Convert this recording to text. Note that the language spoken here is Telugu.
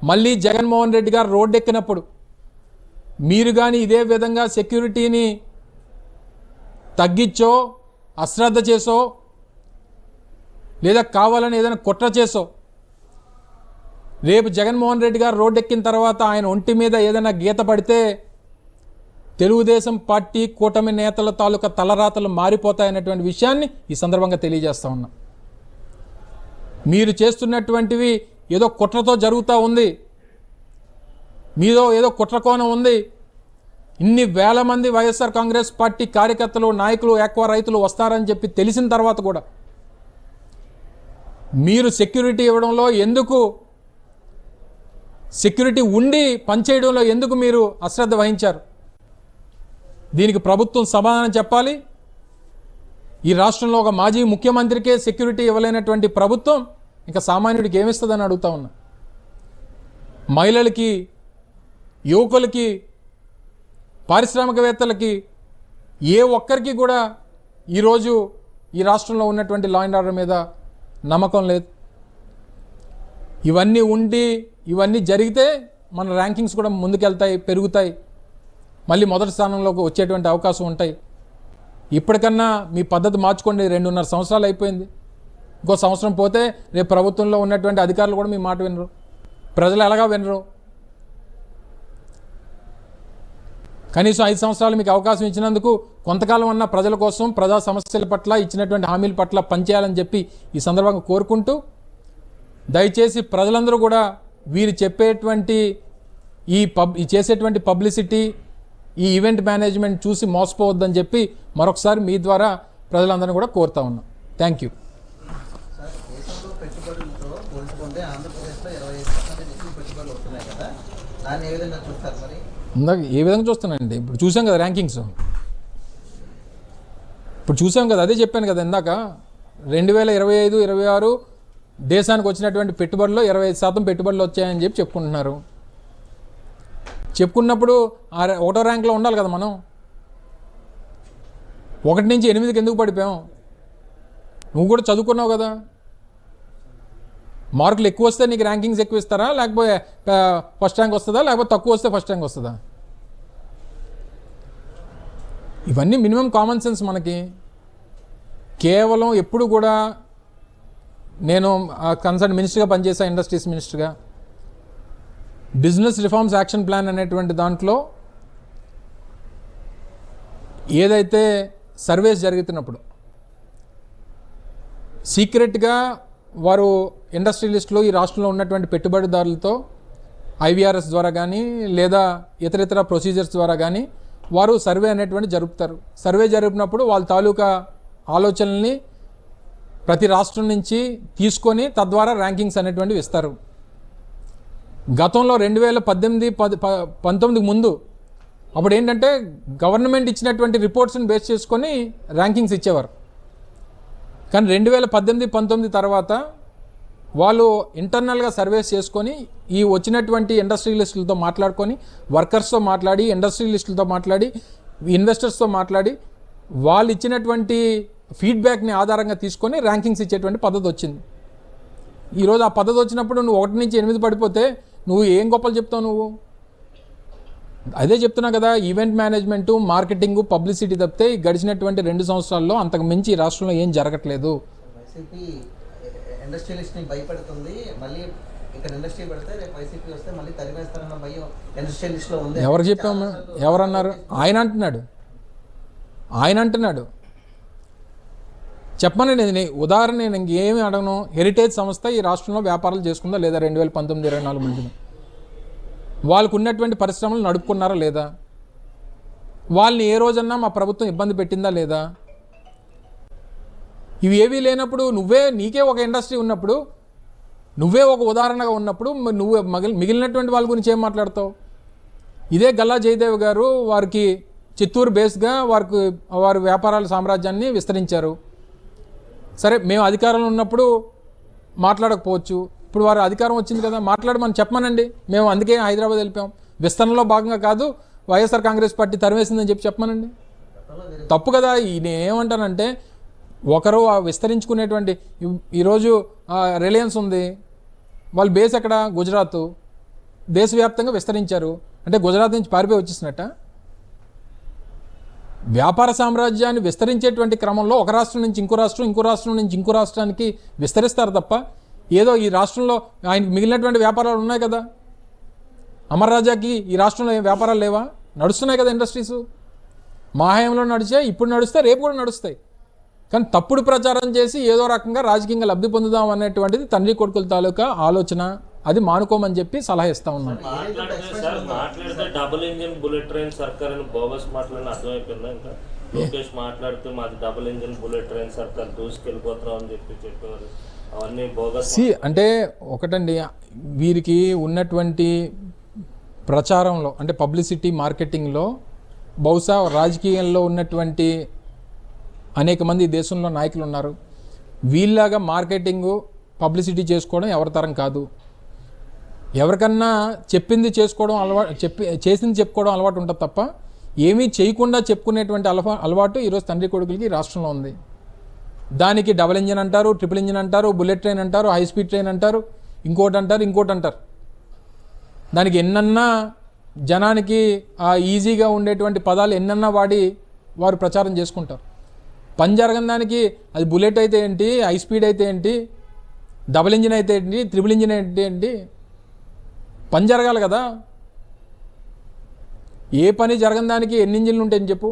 మళ్ళీ జగన్మోహన్ రెడ్డి గారు రోడ్డెక్కినప్పుడు మీరు కానీ ఇదే విధంగా సెక్యూరిటీని తగ్గించో, అశ్రద్ధ చేసో, లేదా కావాలని ఏదైనా కుట్ర చేసో, రేపు జగన్మోహన్ రెడ్డి గారు రోడ్డెక్కిన తర్వాత ఆయన ఒంటి మీద ఏదైనా గీత పడితే తెలుగుదేశం పార్టీ కూటమి నేతల తాలూకా తలరాతలు మారిపోతాయనేటువంటి విషయాన్ని ఈ సందర్భంగా తెలియజేస్తా ఉన్నా. మీరు చేస్తున్నటువంటివి ఏదో కుట్రతో జరుగుతూ ఉంది, మీదో ఏదో కుట్రకోణం ఉంది. ఇన్ని వేల మంది వైఎస్ఆర్ కాంగ్రెస్ పార్టీ కార్యకర్తలు, నాయకులు, ఆక్వా రైతులు వస్తారని చెప్పి తెలిసిన తర్వాత కూడా మీరు సెక్యూరిటీ ఇవ్వడంలో ఎందుకు, సెక్యూరిటీ ఉండి పనిచేయడంలో ఎందుకు మీరు అశ్రద్ధ వహించారు? దీనికి ప్రభుత్వం సమాధానం చెప్పాలి. ఈ రాష్ట్రంలో ఒక మాజీ ముఖ్యమంత్రికే సెక్యూరిటీ ఇవ్వలేనటువంటి ప్రభుత్వం ఇంకా సామాన్యుడికి ఏమిస్తుందని అడుగుతా ఉన్నా. మహిళలకి, యువకులకి, పారిశ్రామికవేత్తలకి ఏ ఒక్కరికి కూడా ఈరోజు ఈ రాష్ట్రంలో ఉన్నటువంటి లా అండ్ ఆర్డర్ మీద నమ్మకం లేదు. ఇవన్నీ ఉండి ఇవన్నీ జరిగితే మన ర్యాంకింగ్స్ కూడా ముందుకెళ్తాయి, పెరుగుతాయి, మళ్ళీ మొదటి స్థానంలోకి వచ్చేటువంటి అవకాశం ఉంటాయి. ఇప్పటికన్నా మీ పద్ధతి మార్చుకోండి. 2.5 సంవత్సరాలు అయిపోయింది. ఇంకో సంవత్సరం పోతే రేపు ప్రభుత్వంలో ఉన్నటువంటి అధికారులు కూడా మీ మాట వినరు, ప్రజలు ఎలాగా వినరు. కనీసం 5 సంవత్సరాలు మీకు అవకాశం ఇచ్చినందుకు కొంతకాలం అన్న ప్రజల కోసం, ప్రజా సమస్యల పట్ల, ఇచ్చినటువంటి హామీల పట్ల పనిచేయాలని చెప్పి ఈ సందర్భంగా కోరుకుంటూ, దయచేసి ప్రజలందరూ కూడా వీరు చెప్పేటువంటి ఈ చేసేటువంటి పబ్లిసిటీ, ఈ ఈవెంట్ మేనేజ్మెంట్ చూసి మోసపోవద్దని చెప్పి మరొకసారి మీ ద్వారా ప్రజలందరినీ కూడా కోరుతా ఉన్నాం. Thank you. ఇందాక ఏ విధంగా చూస్తున్నానండి? ఇప్పుడు చూసాం కదా ర్యాంకింగ్స్, ఇప్పుడు చూసాం కదా, అదే చెప్పాను కదా ఇందాక. 2025-26 దేశానికి వచ్చినటువంటి పెట్టుబడుల్లో 25% పెట్టుబడులు వచ్చాయని చెప్పి చెప్పుకుంటున్నారు. చెప్పుకున్నప్పుడు 1వ ర్యాంక్లో ఉండాలి కదా మనం. 1 నుంచి 8కి ఎందుకు పడిపోయాం? నువ్వు కూడా చదువుకున్నావు కదా. మార్కులు ఎక్కువ వస్తే నీకు ర్యాంకింగ్స్ ఎక్కువ ఇస్తారా, లేకపోతే ఫస్ట్ ర్యాంక్ వస్తుందా, లేకపోతే తక్కువ వస్తే ఫస్ట్ ర్యాంక్ వస్తుందా? ఇవన్నీ మినిమం కామన్ సెన్స్ మనకి. కేవలం ఎప్పుడు కూడా నేను కన్సర్న్ మినిస్టర్గా పనిచేసా, ఇండస్ట్రీస్ మినిస్టర్గా. బిజినెస్ రిఫార్మ్స్ యాక్షన్ ప్లాన్ అనేటువంటి దాంట్లో ఏదైతే సర్వేస్ జరుగుతున్నప్పుడు సీక్రెట్గా వారు ఇండస్ట్రియలిస్టులు ఈ రాష్ట్రంలో ఉన్నటువంటి పెట్టుబడిదారులతో ఐవీఆర్ఎస్ ద్వారా కానీ లేదా ఇతర ప్రొసీజర్స్ ద్వారా కానీ వారు సర్వే అనేటువంటి జరుపుతారు. సర్వే జరిపినప్పుడు వాళ్ళ తాలూకా ఆలోచనల్ని ప్రతి రాష్ట్రం నుంచి తీసుకొని తద్వారా ర్యాంకింగ్స్ అనేటువంటివి ఇస్తారు. గతంలో 2018-19 ముందు అప్పుడు ఏంటంటే గవర్నమెంట్ ఇచ్చినటువంటి రిపోర్ట్స్ని బేస్ చేసుకొని ర్యాంకింగ్స్ ఇచ్చేవారు. కానీ 2018-19 తర్వాత వాళ్ళు ఇంటర్నల్గా సర్వేస్ చేసుకొని ఈ వచ్చినటువంటి ఇండస్ట్రియలిస్టులతో మాట్లాడుకొని, వర్కర్స్తో మాట్లాడి, ఇండస్ట్రియలిస్టులతో మాట్లాడి, ఇన్వెస్టర్స్తో మాట్లాడి, వాళ్ళు ఇచ్చినటువంటి ఫీడ్బ్యాక్ని ఆధారంగా తీసుకొని ర్యాంకింగ్స్ ఇచ్చేటువంటి పద్ధతి వచ్చింది. ఈరోజు ఆ పద్ధతి వచ్చినప్పుడు నువ్వు 1 నుంచి 8 పడిపోతే నువ్వు ఏం గొప్పలు చెప్తావు? నువ్వు అదే చెప్తున్నా కదా, ఈవెంట్ మేనేజ్మెంటు, మార్కెటింగు, పబ్లిసిటీ తప్పితే గడిచినటువంటి 2 సంవత్సరాల్లో అంతకు మించి ఈ రాష్ట్రంలో ఏం జరగట్లేదు. ఇండస్ట్రియలిస్ట్ని భయపడుతుంది. మళ్ళీ ఇక్కడ ఇండస్ట్రీ పెడితే రేపు వైసీపీ వస్తే మళ్ళీ తరివేస్తారన్న భయం ఇండస్ట్రియలిస్ట్లో ఉంది. ఎవరు చెప్పాము? ఎవరన్నారు? ఆయన అంటున్నాడు. చెప్పమని నేను ఉదాహరణ నేను ఇంకేమి అడగను. హెరిటేజ్ సంస్థ ఈ రాష్ట్రంలో వ్యాపారాలు చేసుకుందా లేదా? 2019-24 మధ్యన వాళ్ళకు ఉన్నటువంటి పరిశ్రమలు నడుపుకున్నారా లేదా? వాళ్ళని ఏ రోజన్నా మా ప్రభుత్వం ఇబ్బంది పెట్టిందా లేదా? ఇవి ఏవీ లేనప్పుడు నీకే ఒక ఇండస్ట్రీ ఉన్నప్పుడు, నువ్వే ఒక ఉదాహరణగా ఉన్నప్పుడు నువ్వు మిగిలినటువంటి వాళ్ళ గురించి ఏం మాట్లాడతావు? ఇదే గల్లా జయదేవ్ గారు వారికి చిత్తూరు బేస్గా వారి వ్యాపారాల సామ్రాజ్యాన్ని విస్తరించారు. సరే, మేము అధికారంలో ఉన్నప్పుడు మాట్లాడకపోవచ్చు, ఇప్పుడు వారి అధికారం వచ్చింది కదా, మాట్లాడమని చెప్పమనండి. మేము అందుకే హైదరాబాద్ వెళ్ళిపోయాం. విస్తరణలో భాగంగా కాదు, వైఎస్ఆర్ కాంగ్రెస్ పార్టీ తరివేసిందని చెప్పమనండి. తప్పు కదా. నేనేమంటానంటే, ఒకరు విస్తరించుకునేటువంటి ఈరోజు రిలయన్స్ ఉంది, వాళ్ళ బేస్ ఎక్కడ? గుజరాత్. దేశవ్యాప్తంగా విస్తరించారు. అంటే గుజరాత్ నుంచి పారిపోయి వచ్చేసినట్ట. వ్యాపార సామ్రాజ్యాన్ని విస్తరించేటువంటి క్రమంలో ఒక రాష్ట్రం నుంచి ఇంకో రాష్ట్రం, ఇంకో రాష్ట్రం నుంచి ఇంకో రాష్ట్రానికి విస్తరిస్తారు తప్ప ఏదో ఈ రాష్ట్రంలో ఆయనకి మిగిలినటువంటి వ్యాపారాలు ఉన్నాయి కదా. అమర్ రాజాకి ఈ రాష్ట్రంలో ఏం వ్యాపారాలు లేవా? నడుస్తున్నాయి కదా ఇండస్ట్రీస్. మా హయాంలో నడిచాయి, ఇప్పుడు నడుస్తాయి, రేపు కూడా నడుస్తాయి. కానీ తప్పుడు ప్రచారం చేసి ఏదో రకంగా రాజకీయంగా లబ్ధి పొందుదాం అనేటువంటిది తండ్రి కొడుకుల తాలూకా ఆలోచన. అది మానుకోమని చెప్పి సలహా ఇస్తా ఉన్నాను. మాట్లాడితే డబుల్ ఇంజిన్ బుల్లెట్ ట్రైన్ సర్కార్ అని బోగస్ మాట్లాడిన అర్థమైపోయిందా? ఇంకా లోకేష్ మాట్లాడుతూ మాది డబుల్ ఇంజిన్ బుల్లెట్ ట్రైన్ సర్కార్ దూసుకెళ్ళిపోతున్నాం అని చెప్పేవారు. అవన్నీ బోగస్. అంటే ఒకటండి, వీరికి ఉన్నటువంటి ప్రచారంలో అంటే పబ్లిసిటీ మార్కెటింగ్లో బహుశా రాజకీయంలో ఉన్నటువంటి అనేక మంది దేశంలో నాయకులు ఉన్నారు. వీళ్ళలాగా మార్కెటింగు పబ్లిసిటీ చేసుకోవడం ఎవరి తరం కాదు. ఎవరికన్నా చెప్పింది చేసుకోవడం అలవాటు, చేసింది చెప్పుకోవడం అలవాటు ఉంటుంది తప్ప ఏమీ చేయకుండా చెప్పుకునేటువంటి అలవాటు ఈరోజు తండ్రి కొడుకులకి రాష్ట్రంలో ఉంది. దానికి డబుల్ ఇంజిన్ అంటారు, ట్రిపుల్ ఇంజిన్ అంటారు, బుల్లెట్ ట్రైన్ అంటారు, హై స్పీడ్ ట్రైన్ అంటారు, ఇంకోటి అంటారు. దానికి ఎన్నన్నా జనానికి ఆ ఈజీగా ఉండేటువంటి పదాలు ఎన్నన్నా వాడి వారు ప్రచారం చేసుకుంటారు. పని జరగని దానికి అది బుల్లెట్ అయితే ఏంటి, హై స్పీడ్ అయితే ఏంటి, డబుల్ ఇంజిన్ అయితే ఏంటి, ట్రిపుల్ ఇంజిన్ అయితే ఏంటి, పని జరగాలి కదా. ఏ పని జరగని దానికి ఎన్ని ఇంజిన్లు ఉంటాయని చెప్పు.